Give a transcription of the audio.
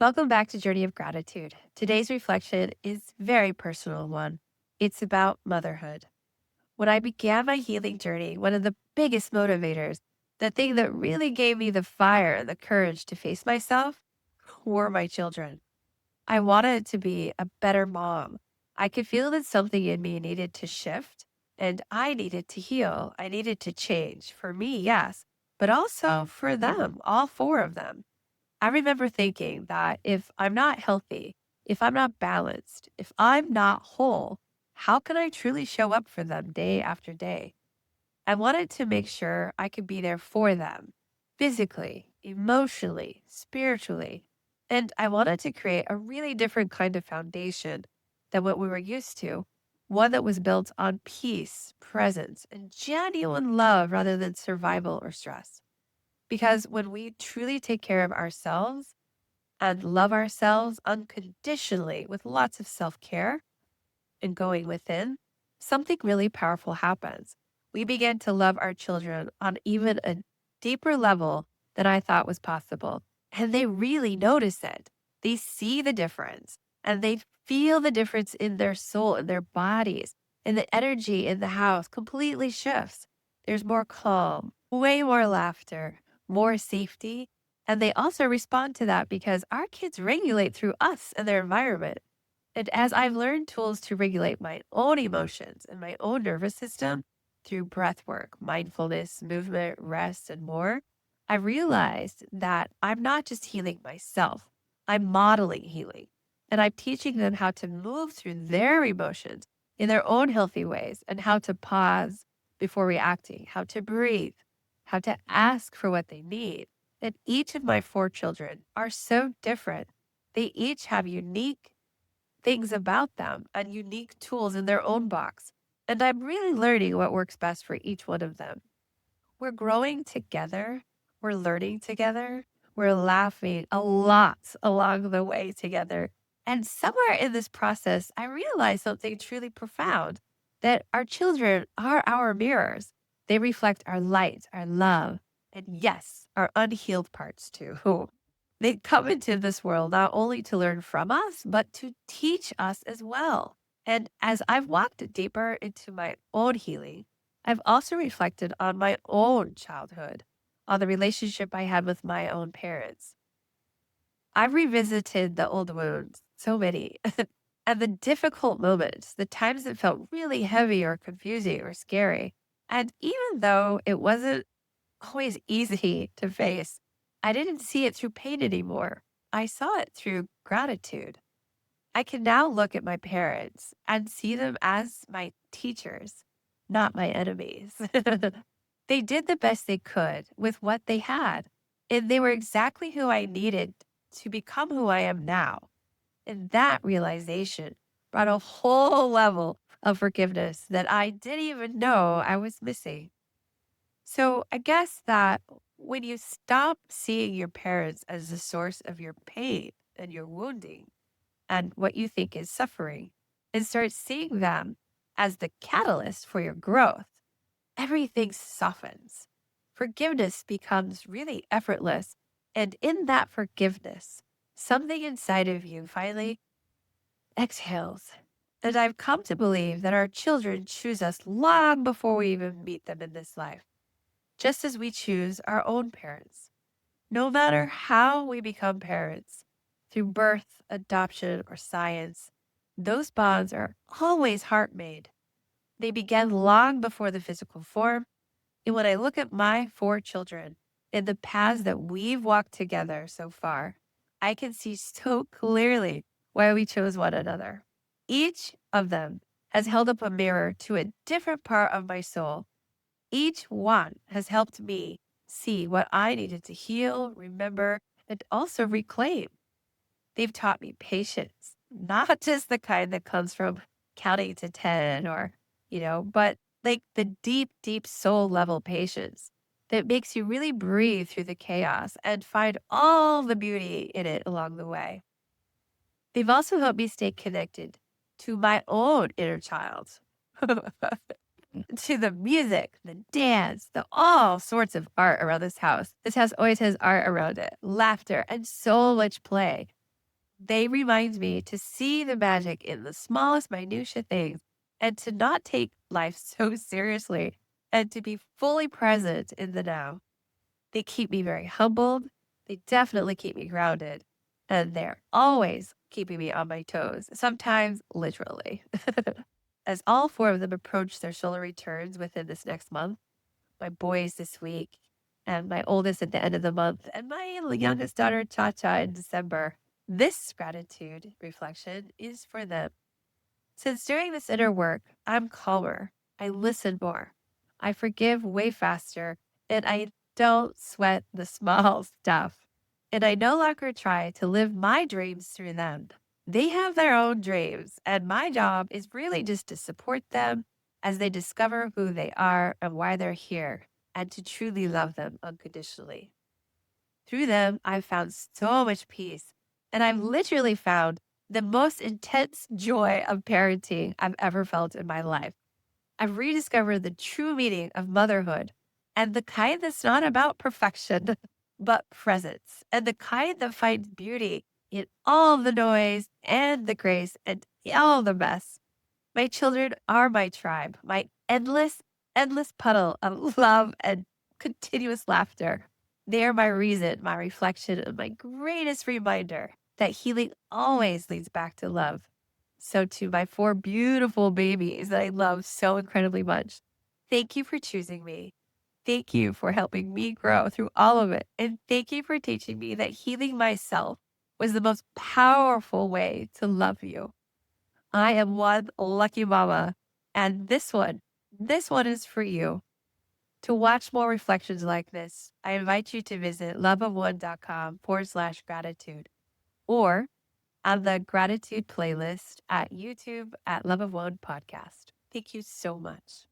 Welcome back to Journey of Gratitude. Today's reflection is a very personal one. It's about motherhood. When I began my healing journey, one of the biggest motivators, the thing that really gave me the fire and the courage to face myself, were my children. I wanted to be a better mom. I could feel that something in me needed to shift and I needed to heal. I needed to change for me, yes, but also for them, all four of them. I remember thinking that if I'm not healthy, if I'm not balanced, if I'm not whole, how can I truly show up for them day after day? I wanted to make sure I could be there for them physically, emotionally, spiritually. And I wanted to create a really different kind of foundation than what we were used to, one that was built on peace, presence, and genuine love rather than survival or stress. Because when we truly take care of ourselves, and love ourselves unconditionally with lots of self care and going within, something really powerful happens. We begin to love our children on even a deeper level than I thought was possible. And they really notice it. They see the difference and they feel the difference in their soul, in their bodies, and the energy in the house completely shifts. There's more calm, way more laughter, more safety. And they also respond to that because our kids regulate through us and their environment. And as I've learned tools to regulate my own emotions and my own nervous system through breath work, mindfulness, movement, rest, and more, I realized that I'm not just healing myself, I'm modeling healing. And I'm teaching them how to move through their emotions in their own healthy ways and how to pause before reacting, how to breathe, how to ask for what they need. And each of my four children are so different. They each have unique things about them and unique tools in their own box. And I'm really learning what works best for each one of them. We're growing together, we're learning together, we're laughing a lot along the way together. And somewhere in this process, I realized something truly profound that our children are our mirrors. They reflect our light, our love, and yes, our unhealed parts too. They come into this world not only to learn from us, but to teach us as well. And as I've walked deeper into my own healing, I've also reflected on my own childhood, on the relationship I had with my own parents. I've revisited the old wounds, so many, and the difficult moments, the times that felt really heavy or confusing or scary. And even though it wasn't always easy to face, I didn't see it through pain anymore. I saw it through gratitude. I can now look at my parents and see them as my teachers, not my enemies. They did the best they could with what they had, and they were exactly who I needed to become who I am now. And that realization brought a whole level of forgiveness that I didn't even know I was missing. So I guess that when you stop seeing your parents as the source of your pain and your wounding, and what you think is suffering and start seeing them as the catalyst for your growth, everything softens. Forgiveness becomes really effortless. And in that forgiveness, something inside of you finally exhales. And I've come to believe that our children choose us long before we even meet them in this life, just as we choose our own parents. No matter how we become parents, through birth, adoption, or science, those bonds are always heart made. They began long before the physical form. And when I look at my four children and the paths that we've walked together so far, I can see so clearly why we chose one another. Each of them has held up a mirror to a different part of my soul. Each one has helped me see what I needed to heal, remember, and also reclaim. They've taught me patience, not just the kind that comes from counting to 10 or, but like the deep, deep soul level patience that makes you really breathe through the chaos and find all the beauty in it along the way. They've also helped me stay connected to my own inner child. To the music, the dance, the all sorts of art around this house. This house always has art around it, laughter, and so much play. They remind me to see the magic in the smallest minutia things and to not take life so seriously and to be fully present in the now. They keep me very humbled. They definitely keep me grounded. And they're always keeping me on my toes, sometimes literally. As all four of them approach their solar returns within this next month, my boys this week, and my oldest at the end of the month, and my youngest daughter, Cha Cha, in December, this gratitude reflection is for them. Since doing this inner work, I'm calmer. I listen more. I forgive way faster. And I don't sweat the small stuff. And I no longer try to live my dreams through them. They have their own dreams. And my job is really just to support them as they discover who they are and why they're here, and to truly love them unconditionally. Through them, I've found so much peace. And I've literally found the most intense joy of parenting I've ever felt in my life. I've rediscovered the true meaning of motherhood and the kind that's not about perfection, but presence, and the kind that finds beauty in all the noise and the grace and all the mess. My children are my tribe, my endless, endless puddle of love and continuous laughter. They are my reason, my reflection, and my greatest reminder that healing always leads back to love. So, to my four beautiful babies that I love so incredibly much, thank you for choosing me. Thank you for helping me grow through all of it. And thank you for teaching me that healing myself was the most powerful way to love you. I am one lucky mama. And this one is for you. To watch more reflections like this, I invite you to visit loveofone.com/gratitude or on the gratitude playlist at YouTube at Love of One Podcast. Thank you so much.